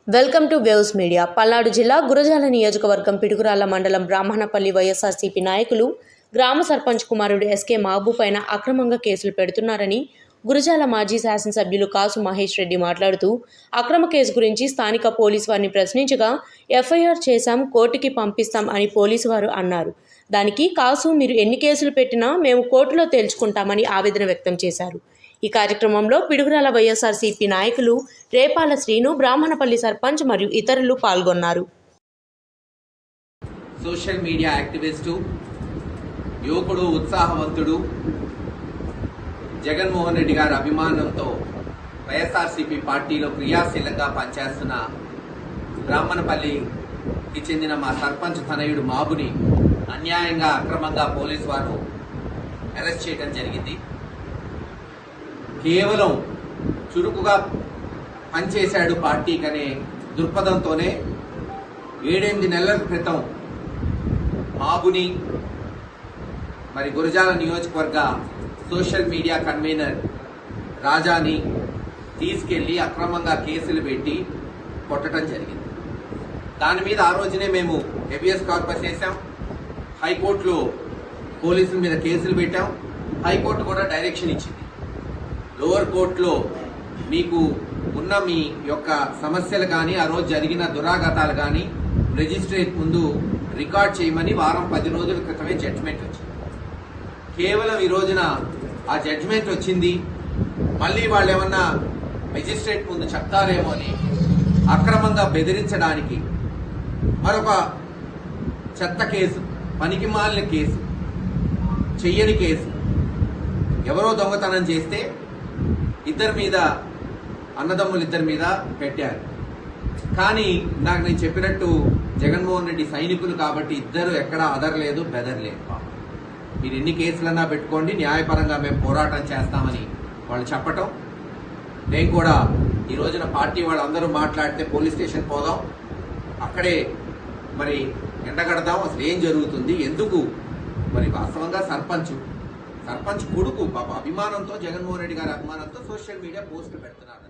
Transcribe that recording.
Welcome to waves media. Palnadu జిల్లా గురజాల నియోజకవర్గం పిడుగురాళ్ల మండలం బ్రాహ్మణపల్లి వైఎస్ఆర్సీపీ నాయకులు గ్రామ సర్పంచ్ కుమారుడు ఎస్కే మహబూ పైన అక్రమంగా కేసులు పెడుతున్నారని గురజాల మాజీ శాసనసభ్యులు కాసు మహేష్ రెడ్డి మాట్లాడుతూ అక్రమ కేసు గురించి స్థానిక పోలీసు వారిని ప్రశ్నించగా ఎఫ్ఐఆర్ చేశాం, కోర్టుకి పంపిస్తాం అని పోలీసు వారు అన్నారు. దానికి కాసు మీరు ఎన్ని కేసులు పెట్టినా మేము కోర్టులో తేల్చుకుంటామని ఆవేదన వ్యక్తం చేశారు. ఈ కార్యక్రమంలో పిడుగురాల వైఎస్ఆర్సీపీ నాయకులు రేపాల శ్రీను, బ్రాహ్మణపల్లి సర్పంచ్ మరియు ఇతరులు పాల్గొన్నారు. సోషల్ మీడియా యాక్టివిస్టు, యువకుడు, ఉత్సాహవంతుడు, జగన్మోహన్ రెడ్డి గారి అభిమానంతో వైఎస్ఆర్సీపీ పార్టీలో క్రియాశీలంగా పనిచేస్తున్న బ్రాహ్మణపల్లికి చెందిన మా సర్పంచ్ తనయుడు మాబుని అన్యాయంగా, అక్రమంగా పోలీసు వారు అరెస్ట్ చేయడం జరిగింది. కేవలం చురుకుగా పనిచేశాడు పార్టీకి అనే దృక్పథంతోనే 7-8 నెలల క్రితం మాబుని మరి గురజాల నియోజకవర్గ సోషల్ మీడియా కన్వీనర్ రాజాని తీసుకెళ్లి అక్రమంగా కేసులు పెట్టి కొట్టడం జరిగింది. దాని మీద ఆ రోజునే మేము హెబియస్ కార్పస్ చేశాం. హైకోర్టులో పోలీసుల మీద కేసులు పెట్టాం. హైకోర్టు కూడా డైరెక్షన్ ఇచ్చింది. లోవర్ కోర్టులో మీకు ఉన్న మీ యొక్క సమస్యలు కానీ, ఆ రోజు జరిగిన దురాఘాతాలు కానీ రిజిస్ట్రేట్ ముందు రికార్డ్ చేయమని 10 రోజుల క్రితమే జడ్జిమెంట్ వచ్చింది. కేవలం ఈ రోజున ఆ జడ్జిమెంట్ వచ్చింది, మళ్ళీ వాళ్ళు ఏమన్నా మెజిస్ట్రేట్ ముందు చెప్తారేమో అని అక్రమంగా బెదిరించడానికి మరొక చెత్త కేసు, పనికిమాలిన కేసు, చెయ్యని కేసు, ఎవరో దొంగతనం చేస్తే అన్నదమ్ములిద్దరి మీద పెట్టారు. కానీ నాకు నేను చెప్పినట్టు జగన్మోహన్ రెడ్డి సైనికులు కాబట్టి ఇద్దరు ఎక్కడా అదరలేదు, బెదరలేదు. మీరు ఎన్ని కేసులన్నా పెట్టుకోండి, న్యాయపరంగా మేము పోరాటం చేస్తామని వాళ్ళు చెప్పటం, నేను కూడా ఈ రోజున పార్టీ వాళ్ళందరూ మాట్లాడితే పోలీస్ స్టేషన్ పోదాం, అక్కడే మరి ఎండగడదాం, అసలు ఏం జరుగుతుంది, ఎందుకు మరి వాస్తవంగా సర్పంచ్ కొడుకు పాప అభిమానంతో, జగన్మోహన్ రెడ్డి గారి అభిమానంతో సోషల్ మీడియా పోస్టులు పెడుతున్నారు.